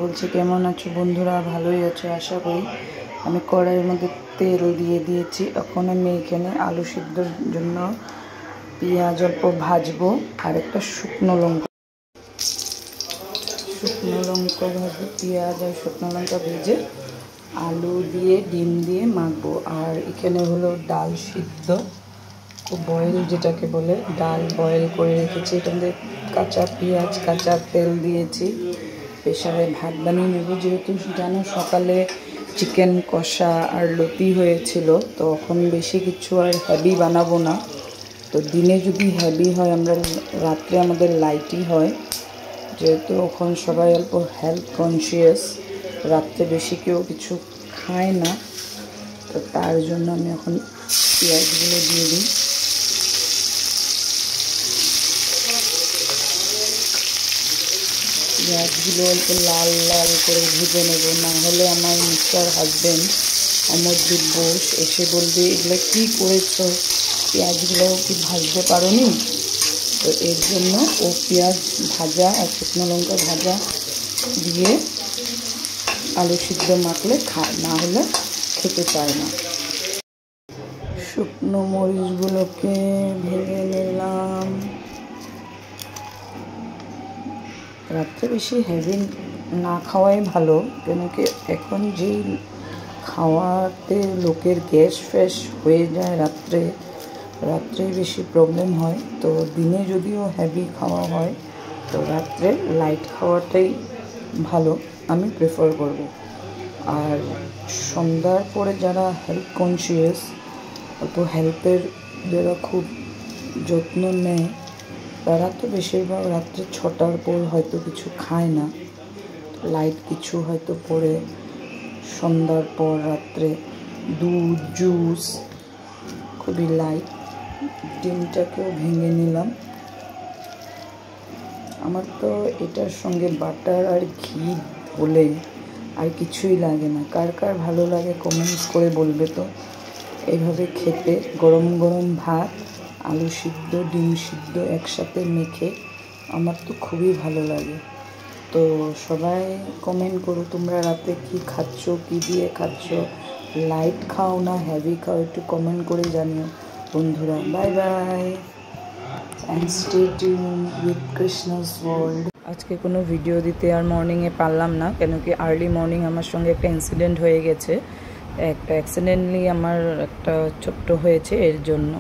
বলছি কেমন আছো বন্ধুরা? ভালোই আছো আশা করি। আমি কড়াইয়ের মধ্যে তেল দিয়ে দিয়েছি। এখন আমি এখানে আলু সিদ্ধর জন্য পেঁয়াজ অল্প ভাজবো আর একটা শুকনো লঙ্কা ভাজবো। পেঁয়াজ আর শুকনো লঙ্কা ভেজে আলু দিয়ে ডিম দিয়ে মাখবো। আর এখানে হলো ডাল সিদ্ধ, বয়েল যেটাকে বলে, ডাল বয়েল করে রেখেছি। এটার মধ্যে কাঁচা পেঁয়াজ কাঁচা তেল দিয়েছি। প্রেশারে ভাত বানিয়ে নেব, যেহেতু জানো সকালে চিকেন কষা আর লতি হয়েছিল, তো এখন বেশি কিছু আর হেভি বানাবো না। তো দিনে যদি হেভি হয়, আমরা রাত্রে আমাদের লাইটই হয়, যেহেতু এখন সবাই অল্প হেলথ কনসিয়াস, রাত্রে বেশি কেউ কিছু খায় না। তো তার জন্য আমি এখন পেঁয়াজগুলো দিয়ে দিই। পেঁয়াজগুলো অল্প লাল লাল করে ভেজে নেব, না হলে আমার মিস্টার হাজব্যান্ড অমরদীপ বোস এসে বলবে এগুলো কী করেছো, পেঁয়াজগুলো কি ভাজতে পারোনি? তো এর জন্য ও পেঁয়াজ ভাজা আর শুকনো লঙ্কা ভাজা দিয়ে আলু সিদ্ধ মাখলে খায়, না হলে খেতে চায় না। শুকনো মরিচগুলোকে ভেজে নিলাম। রাত্রে বেশি হেভি না খাওয়াই ভালো, কেন কি এখন যেই খাওয়াতে লোকের গ্যাস ফ্যাস হয়ে যায়, রাত্রে বেশি প্রবলেম হয়। তো দিনে যদিও হেভি খাওয়া হয়, তো রাত্রে লাইট খাওয়াটাই ভালো, আমি প্রেফার করব। আর সন্ধ্যার পরে যারা হেলথ কনসিয়াস, অল্প হেলথের যারা খুব যত্ন নেয়, তারা তো বেশিরভাগ রাত্রে 6টার পর হয়তো কিছু খায় না, লাইট কিছু হয়তো পরে সন্ধ্যার পর রাত্রে দুধ জুস খুবই লাইট। ডিমটাকেও ভেঙে নিলাম। আমার তো এটার সঙ্গে বাটার আর ঘি হলে আর কিছুই লাগে না। কার কার ভালো লাগে কমেন্টস করে বলবে তো। এইভাবে খেতে গরম গরম ভাত, আলু সিদ্ধ, ডিম সিদ্ধ একসাথে মেখে আমার তো খুবই ভালো লাগে। তো সবাই কমেন্ট করো তোমরা রাতে কি খাচ্ছ, কি দিয়ে খাচ্ছ, লাইট খাও না হেভি খাও, একটু কমেন্ট করে জানিও বন্ধুরা। Bye bye and stay tuned with Krishna's world. আজকে কোনো ভিডিও দিতে আর মর্নিংয়ে পারলাম না, কেন কি আর্লি মর্নিং আমার সঙ্গে একটা ইনসিডেন্ট হয়ে গেছে, একটা অ্যাক্সিডেন্টলি আমার একটা ছোট্ট হয়েছে, এর জন্য।